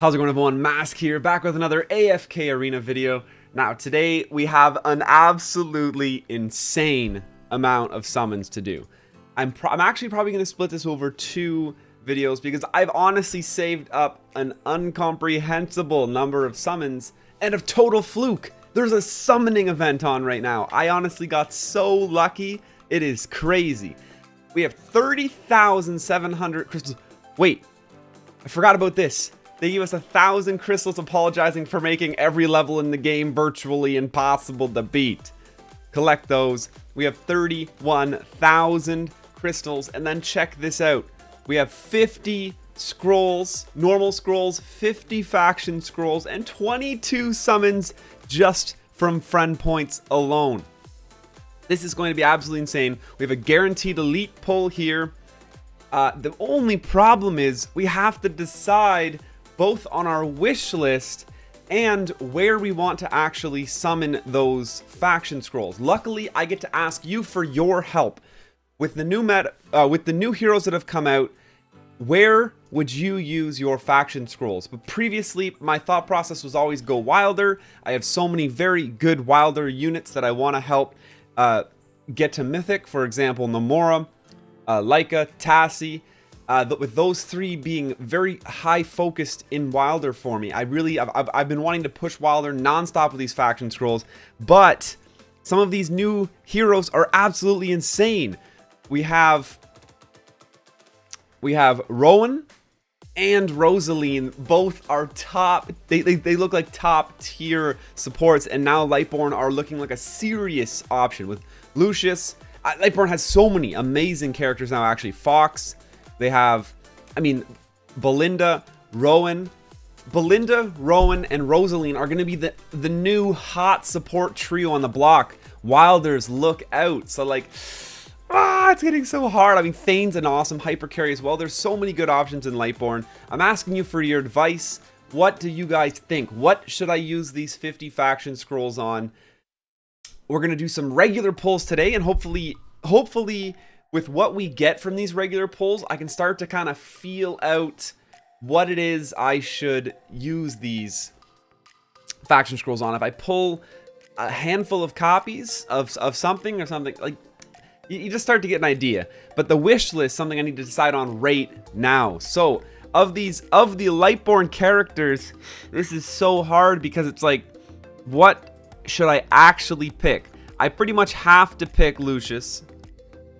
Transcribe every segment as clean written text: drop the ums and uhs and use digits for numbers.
How's it going, everyone? Mask here, back with another AFK arena video. Now today we have an absolutely insane amount of summons to do. I'm actually probably going to split this over two videos because I've honestly saved up an incomprehensible number of summons and of total fluke. There's a summoning event on right now. I honestly got so lucky. It is crazy. We have 30,700 crystals. Wait, I forgot about this. They gave us 1,000 crystals, apologizing for making every level in the game virtually impossible to beat. Collect those. We have 31,000 crystals, and then check this out. We have 50 scrolls, normal scrolls, 50 faction scrolls, and 22 summons just from friend points alone. This is going to be absolutely insane. We have a guaranteed elite pull here. The only problem is we have to decide both on our wish list and where we want to actually summon those faction scrolls. Luckily, I get to ask you for your help. With the new with the new heroes that have come out, where would you use your faction scrolls? But previously, my thought process was always go wilder. I have so many very good wilder units that I want to help get to mythic. For example, Namora, Leica, Tassie. With those three being very high focused in Wilder for me, I've been wanting to push Wilder nonstop with these faction scrolls, but some of these new heroes are absolutely insane. We have Rowan and Rosaline, both are top. They look like top tier supports, and now Lightborn are looking like a serious option with Lucius. Lightborn has so many amazing characters now. Actually, Fox. They have, Belinda, Rowan, and Rosaline are going to be the new hot support trio on the block. Wilders, look out. So it's getting so hard. Thane's an awesome hyper carry as well. There's so many good options in Lightborn. I'm asking you for your advice. What do you guys think? What should I use these 50 faction scrolls on? We're going to do some regular pulls today, and hopefully with what we get from these regular pulls, I can start to kind of feel out what it is I should use these faction scrolls on. If I pull a handful of copies of something or something, you just start to get an idea. But the wish list, something I need to decide on right now. So of the Lightborn characters, this is so hard because it's what should I actually pick? I pretty much have to pick Lucius,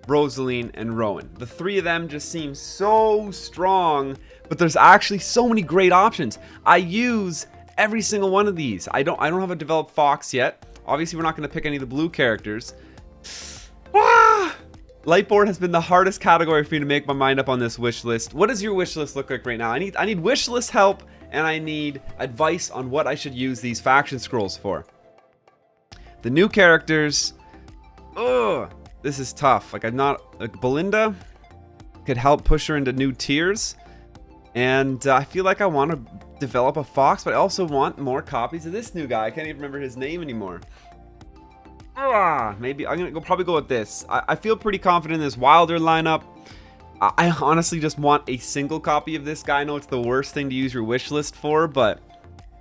Rosaline, and Rowan. The three of them just seem so strong, but there's actually so many great options. I use every single one of these. I don't have a developed Fox yet. Obviously, we're not going to pick any of the blue characters. Lightborn has been the hardest category for me to make my mind up on this wish list. What does your wish list look like right now? I need wish list help, and I need advice on what I should use these faction scrolls for. The new characters. This is tough. Belinda could help push her into new tiers. And I feel like I want to develop a Fox, but I also want more copies of this new guy. I can't even remember his name anymore. Maybe I'm going to probably go with this. I feel pretty confident in this Wilder lineup. I honestly just want a single copy of this guy. I know it's the worst thing to use your wish list for, but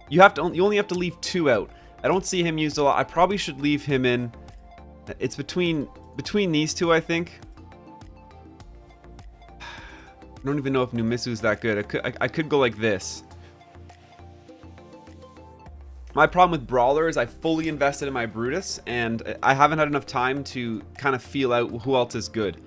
you only have to leave two out. I don't see him used a lot. I probably should leave him in. It's between these two, I think. I don't even know if Numisu's that good. I could go like this. My problem with Brawler is I fully invested in my Brutus, and I haven't had enough time to kind of feel out who else is good.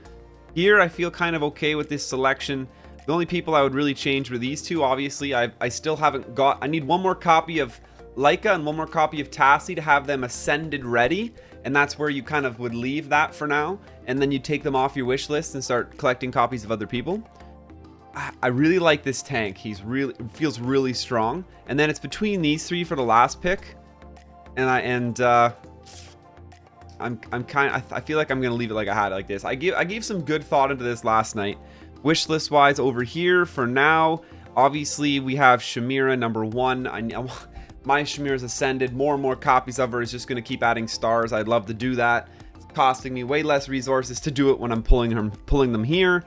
Here, I feel kind of okay with this selection. The only people I would really change were these two. Obviously, I still haven't got. I need one more copy of Leica and one more copy of Tassie to have them ascended ready. And that's where you kind of would leave that for now. And then you take them off your wish list and start collecting copies of other people. I really like this tank. Feels really strong. And then it's between these three for the last pick. And I feel like I'm gonna leave it like I had it, like this. I gave some good thought into this last night. Wish list wise over here for now. Obviously we have Shamira number 1. My Shamira's ascended. More and more copies of her is just going to keep adding stars. I'd love to do that. It's costing me way less resources to do it when I'm pulling them here.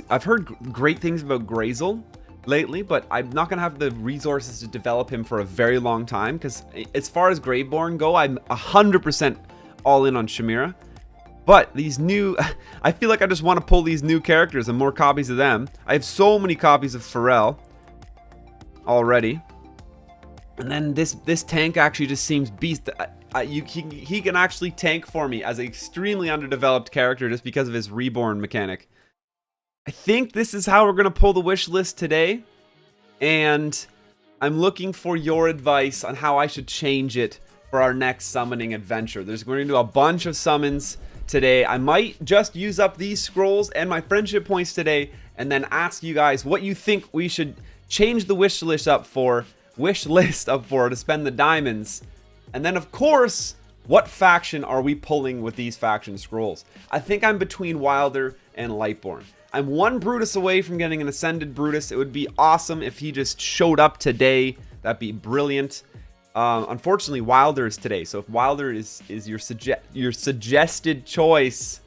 I've heard great things about Grazel. lately, but I'm not gonna have the resources to develop him for a very long time, because as far as Graveborn go, I'm 100% all in on Chimera. But these new, I feel like I just want to pull these new characters and more copies of them. I have so many copies of Pharrell already. And then this tank actually just seems beast. He can actually tank for me as an extremely underdeveloped character just because of his reborn mechanic. I think this is how we're going to pull the wish list today. And I'm looking for your advice on how I should change it for our next summoning adventure. We're going to do a bunch of summons today. I might just use up these scrolls and my friendship points today and then ask you guys what you think we should change the wish list up for to spend the diamonds. And then of course, what faction are we pulling with these faction scrolls? I think I'm between Wilder and Lightborn. I'm one Brutus away from getting an Ascended Brutus. It would be awesome if he just showed up today. That'd be brilliant. Unfortunately, Wilder is today. So if Wilder is your suggested choice,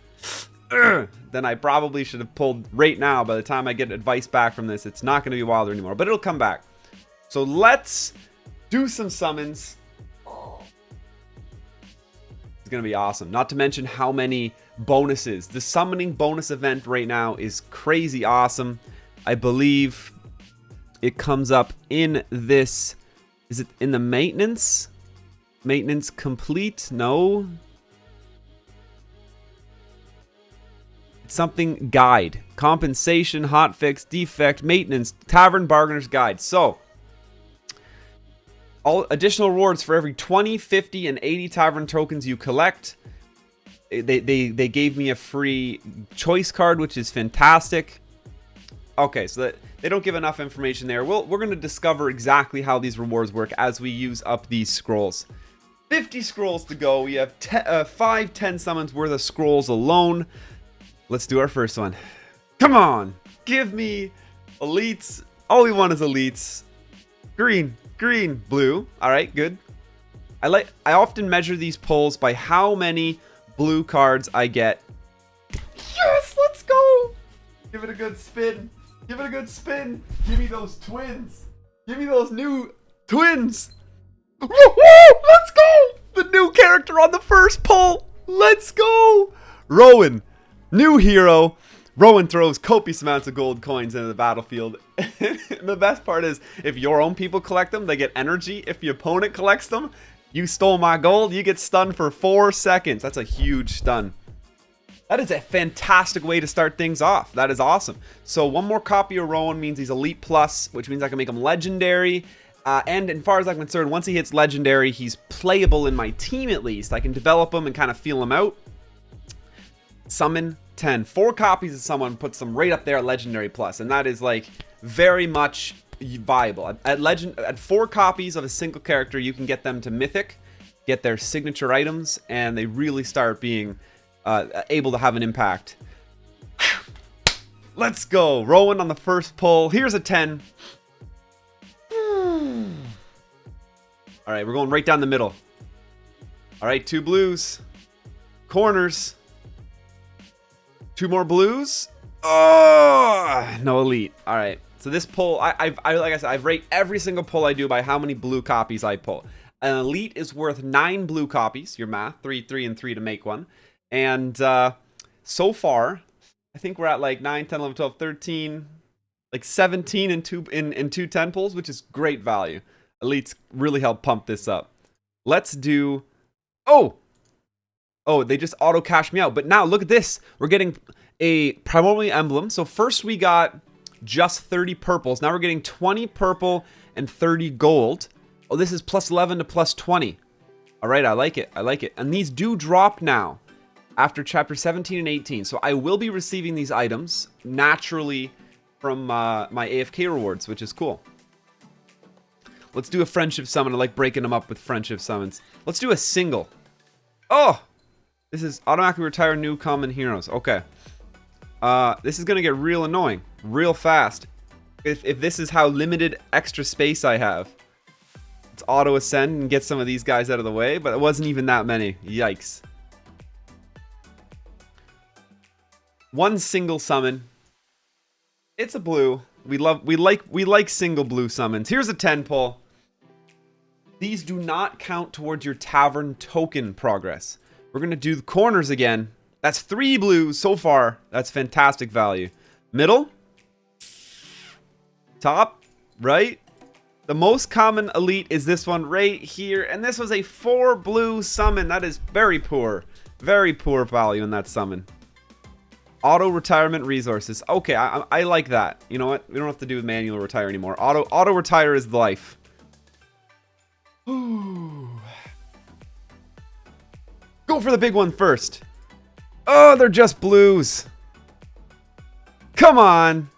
then I probably should have pulled right now. By the time I get advice back from this, it's not going to be Wilder anymore, but it'll come back. So let's do some summons. It's going to be awesome. Not to mention how many bonuses. The summoning bonus event right now is crazy awesome. I believe it comes up in this. Is it in the maintenance? Maintenance complete? No. It's something guide. Compensation, hotfix, defect, maintenance, tavern bargainer's guide. So, all additional rewards for every 20, 50, and 80 tavern tokens you collect. They gave me a free choice card, which is fantastic. Okay, so they don't give enough information there. We're going to discover exactly how these rewards work as we use up these scrolls. 50 scrolls to go. We have 10 summons worth of scrolls alone. Let's do our first one. Come on. Give me elites. All we want is elites. Green, green, blue. All right, good. I often measure these pulls by how many blue cards I get. Yes, let's go. Give it a good spin. Give it a good spin. Give me those twins. Give me those new twins. Woo, let's go. The new character on the first pull. Let's go. Rowan, new hero. Rowan throws copious amounts of gold coins into the battlefield. The best part is, if your own people collect them, they get energy. If your opponent collects them, you stole my gold, you get stunned for 4 seconds. That's a huge stun. That is a fantastic way to start things off. That is awesome. So one more copy of Rowan means he's Elite Plus, which means I can make him Legendary. And as far as I'm concerned, once he hits Legendary, he's playable in my team at least. I can develop him and kind of feel him out. Summon 10. 4 copies of someone puts them right up there at Legendary Plus. And that is like very much viable. At 4 copies of a single character, you can get them to Mythic, get their signature items, and they really start being able to have an impact. Let's go. Rowan on the first pull. Here's a 10. All right, we're going right down the middle. All right, 2 blues. Corners. 2 more blues. Oh, no elite. All right. So this pull, like I said, I've rated every single pull I do by how many blue copies I pull. An elite is worth 9 blue copies. Your math, 3, 3, and 3 to make one. And so far, I think we're at like 9, 10, 11, 12, 13, like 17 in two 10 pulls, which is great value. Elites really help pump this up. Let's do... Oh, they just auto cash me out. But now look at this. We're getting a Primordial Emblem. So first we got just 30 purples. Now we're getting 20 purple and 30 gold. Oh, this is plus 11 to plus 20. All right, I like it. I like it. And these do drop now after chapter 17 and 18. So I will be receiving these items naturally from my AFK rewards, which is cool. Let's do a friendship summon. I like breaking them up with friendship summons. Let's do a single. Oh, this is automatically retire new common heroes. Okay. This is going to get real annoying real fast. If this is how limited extra space I have. Let's auto ascend and get some of these guys out of the way, but it wasn't even that many. Yikes. One single summon. It's a blue. We like single blue summons. Here's a 10 pull. These do not count towards your tavern token progress. We're gonna do the corners again. That's 3 blues so far. That's fantastic value. Middle. Top. Right. The most common elite is this one right here. And this was a 4 blue summon. That is very poor. Very poor value in that summon. Auto retirement resources. Okay, I like that. You know what? We don't have to do manual retire anymore. Auto retire is life. Ooh. Go for the big one first. Oh, they're just blues. Come on.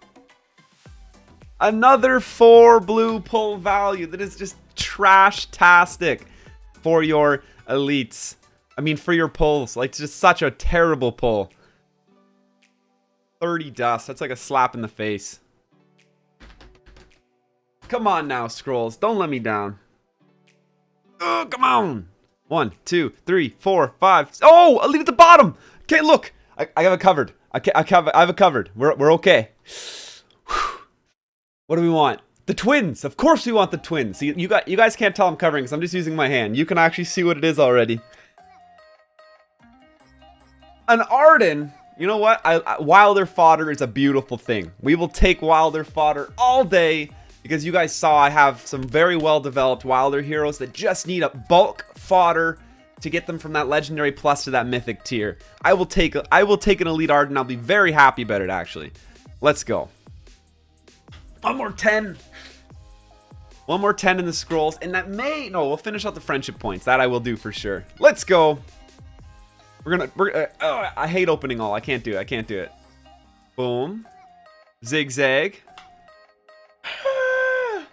Another 4 blue pull value. That is just trash-tastic for your elites. I mean, for your pulls. Like, just such a terrible pull. 30 dust. That's like a slap in the face. Come on now, Scrolls. Don't let me down. Oh, come on. 1, 2, 3, 4, 5. Oh, elite at the bottom. Okay, look. I have it covered. I have it covered. We're okay. What do we want? The twins. Of course we want the twins. See, you guys can't tell I'm covering because I'm just using my hand. You can actually see what it is already. An Arden. You know what? Wilder fodder is a beautiful thing. We will take Wilder fodder all day because you guys saw I have some very well developed Wilder heroes that just need a bulk fodder to get them from that legendary plus to that mythic tier. I will take an elite Arden. I'll be very happy about it actually. Let's go. One more 10. One more 10 in the scrolls. And that we'll finish out the friendship points. That I will do for sure. Let's go. I hate opening all. I can't do it. Boom. Zigzag.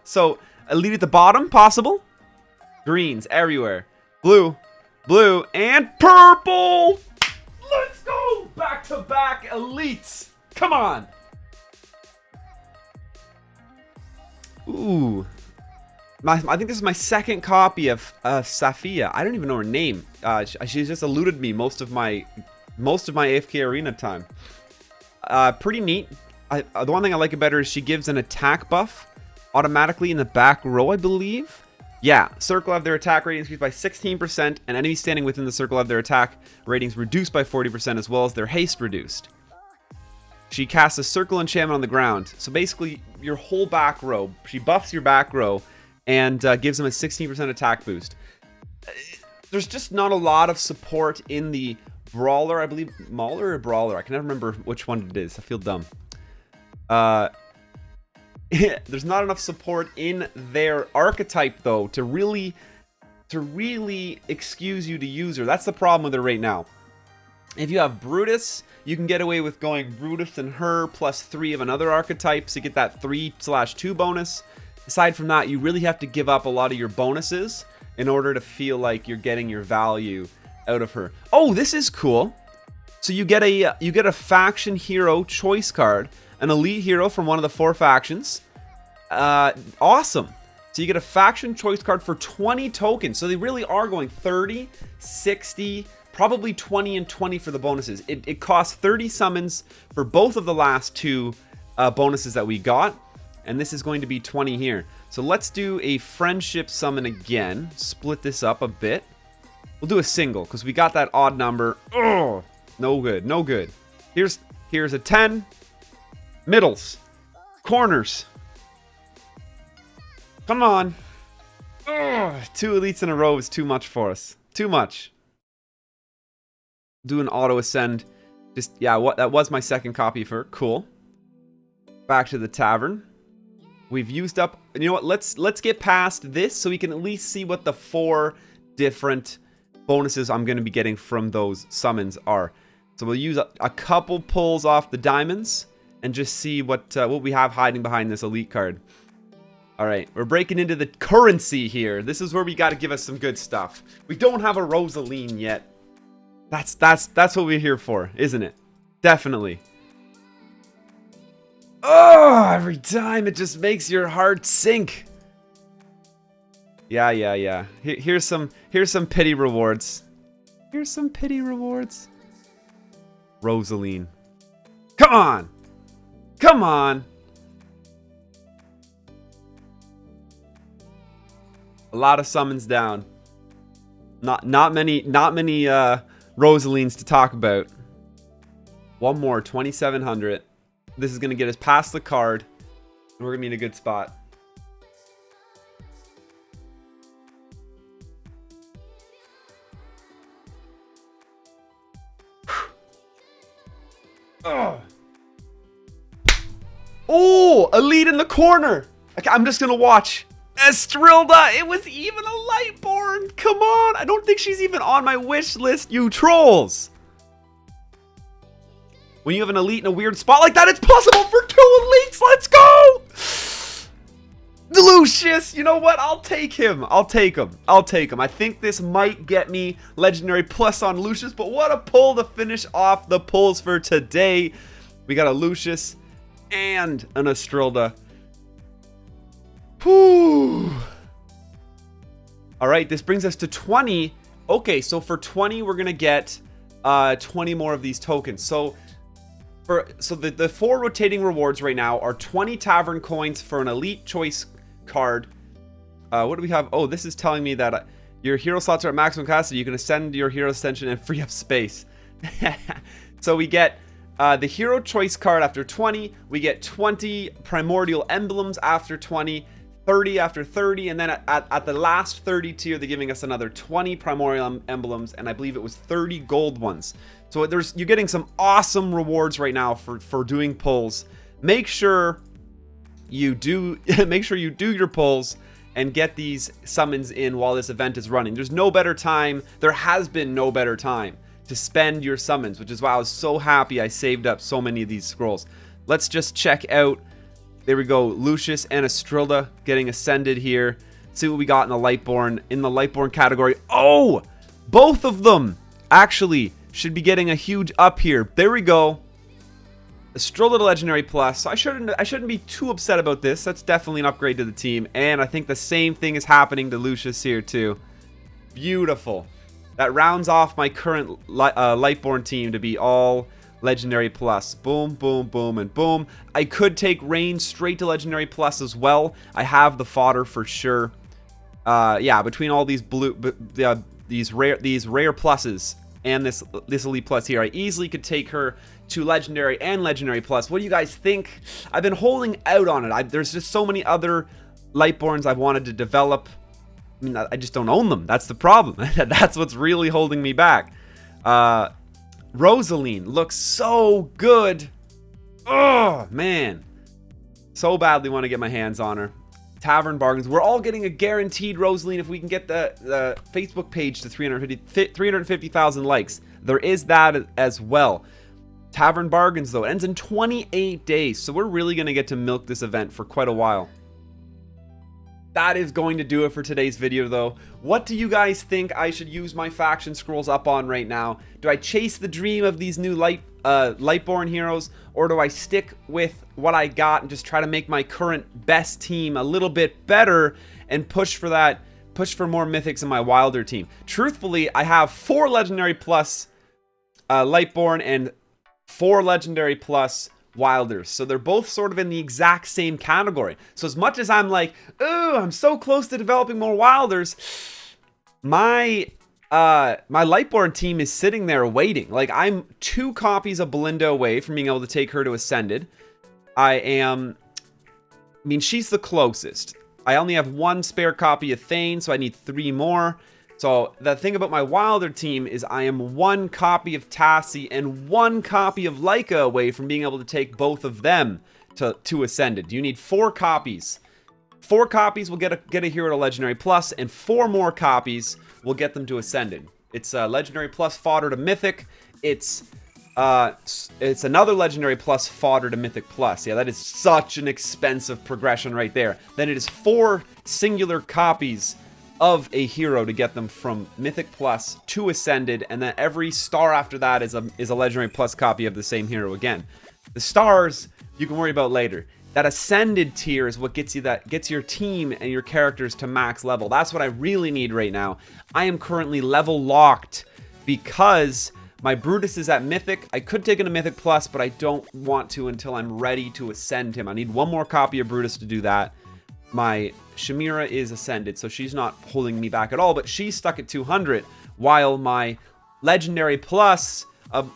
So, elite at the bottom, possible. Greens everywhere. Blue, and purple. Let's go. Back-to-back elites. Come on. Ooh. I think this is my second copy of Safia. I don't even know her name. She's just eluded me most of my AFK arena time. Pretty neat. The one thing I like about her is she gives an attack buff automatically in the back row, I believe. Yeah, circle of their attack rating increased by 16%, and enemies standing within the circle of their attack ratings reduced by 40%, as well as their haste reduced. She casts a circle enchantment on the ground. So basically, your whole back row, she buffs your back row and gives them a 16% attack boost. There's just not a lot of support in the Brawler, I believe. Mauler or Brawler? I can never remember which one it is. I feel dumb. There's not enough support in their archetype, though, to really excuse you to use her. That's the problem with her right now. If you have Brutus, you can get away with going Brutus and her plus 3 of another archetype, so you get that 3/2 bonus. Aside from that, you really have to give up a lot of your bonuses in order to feel like you're getting your value out of her. Oh, this is cool. So you get a faction hero choice card, an elite hero from one of the 4 factions. Awesome. So you get a faction choice card for 20 tokens. So they really are going 30, 60, probably 20 and 20 for the bonuses. It costs 30 summons for both of the last 2 bonuses that we got. And this is going to be 20 here. So let's do a friendship summon again. Split this up a bit. We'll do a single because we got that odd number. Oh, no good, no good. Here's a 10. Middles. Corners. Come on. Ugh, 2 elites in a row is too much for us. Too much. Do an auto ascend. Just, yeah, that was my second copy for her. Cool. Back to the tavern. We've used up, you know what, let's get past this so we can at least see what the 4 different bonuses I'm going to be getting from those summons are. So we'll use a couple pulls off the diamonds and just see what we have hiding behind this elite card. Alright, we're breaking into the currency here. This is where we got to give us some good stuff. We don't have a Rosaline yet. That's what we're here for, isn't it? Definitely. Oh, every time it just makes your heart sink. Yeah. Here's some pity rewards. Here's some pity rewards. Rosaline. Come on. Come on. A lot of summons down. Not many Rosalines to talk about. One more, 2,700. This is gonna get us past the card, and we're gonna be in a good spot. Oh, a lead in the corner. Okay, I'm just gonna watch. Estrilda, it was even a Lightborn. Come on, I don't think she's even on my wish list, you trolls. When you have an elite in a weird spot like that, it's possible for 2 elites. Let's go. Lucius, you know what? I'll take him. I'll take him. I think this might get me Legendary Plus on Lucius, but what a pull to finish off the pulls for today. We got a Lucius and an Estrilda. Whew. All right, this brings us to 20. Okay, so for 20, we're gonna get 20 more of these tokens. So the 4 rotating rewards right now are 20 tavern coins for an elite choice card. What do we have? Oh, this is telling me that your hero slots are at maximum capacity. You can ascend your hero ascension and free up space. So we get the hero choice card after 20. We get 20 primordial emblems after 20. 30 after 30, and then at the last 30 tier, they're giving us another 20 primordial emblems, and I believe it was 30 gold ones. So you're getting some awesome rewards right now for doing pulls. Make sure you do your pulls and get these summons in while this event is running. There's no better time. There has been no better time to spend your summons, which is why I was so happy I saved up so many of these scrolls. Let's just check out. There we go, Lucius and Estrilda getting ascended here. See what we got in the Lightborn category. Oh, both of them actually should be getting a huge up here. There we go. Estrilda to Legendary Plus. So I shouldn't be too upset about this. That's definitely an upgrade to the team. And I think the same thing is happening to Lucius here too. Beautiful. That rounds off my current Lightborn team to be all Legendary Plus. Boom, boom, boom, and boom. I could take Rain straight to Legendary Plus as well. I have the fodder for sure. Yeah, between all these these rare pluses and this Elite Plus here, I easily could take her to Legendary and Legendary Plus. What do you guys think? I've been holding out on it. There's just so many other Lightborns I've wanted to develop. I mean, I just don't own them. That's the problem. That's what's really holding me back. Rosaline looks so good. Oh, man. So badly want to get my hands on her. Tavern bargains. We're all getting a guaranteed Rosaline if we can get the Facebook page to 350,000 likes. There is that as well. Tavern bargains, though, it ends in 28 days. So we're really going to get to milk this event for quite a while. That is going to do it for today's video, though. What do you guys think I should use my faction scrolls up on right now? Do I chase the dream of these new Lightborn heroes, or do I stick with what I got and just try to make my current best team a little bit better and push for more mythics in my wilder team? Truthfully, I have 4 Legendary Plus Lightborn and 4 Legendary Plus Wilders, so they're both sort of in the exact same category. So as much as I'm like, oh, I'm so close to developing more Wilders, my Lightborn team is sitting there waiting. Like, I'm 2 copies of Belinda away from being able to take her to Ascended. I mean, she's the closest. I only have 1 spare copy of Thane, so I need 3 more. So the thing about my Wilder team is I am 1 copy of Tassie and 1 copy of Leica away from being able to take both of them to Ascended. You need 4 copies. 4 copies will get a hero to Legendary Plus, and 4 more copies will get them to Ascended. It's Legendary Plus fodder to Mythic. It's another Legendary Plus fodder to Mythic Plus. Yeah, that is such an expensive progression right there. Then it is 4 singular copies of a hero to get them from Mythic Plus to Ascended, and then every star after that is a Legendary Plus copy of the same hero again. The stars you can worry about later. That Ascended tier is what gets your team and your characters to max level. That's what I really need right now. I am currently level locked because my Brutus is at Mythic. I could take him to Mythic Plus, but I don't want to until I'm ready to ascend him. I need 1 more copy of Brutus to do that. my Shamira is ascended, so she's not holding me back at all, but she's stuck at 200, while my Legendary Plus,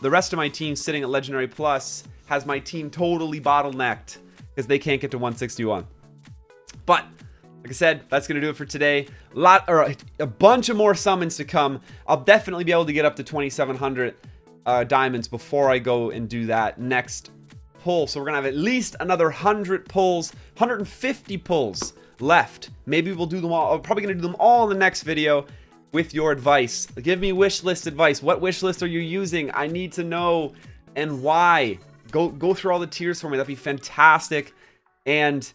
the rest of my team sitting at Legendary Plus, has my team totally bottlenecked because they can't get to 161. But like I said, that's gonna do it for today. A bunch of more summons to come. I'll definitely be able to get up to 2,700 diamonds before I go and do that next pull. So we're gonna have at least another 100 pulls, 150 pulls left. Maybe we'll do them all. I'm probably gonna do them all in the next video with your advice. Give me wish list advice. What wish list are you using? I need to know, and why. Go through all the tiers for me. That'd be fantastic. And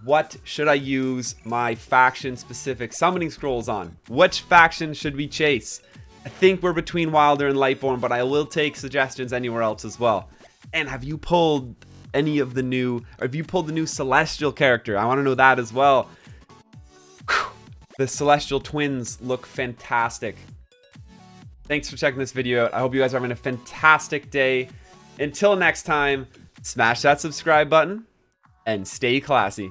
what should I use my faction specific summoning scrolls on? Which faction should we chase? I think we're between Wilder and Lightborn, but I will take suggestions anywhere else as well. And have you pulled any of the new, or have you pulled the new Celestial character? I want to know that as well. Whew. The Celestial twins look fantastic. Thanks for checking this video out. I hope you guys are having a fantastic day. Until next time, smash that subscribe button and stay classy.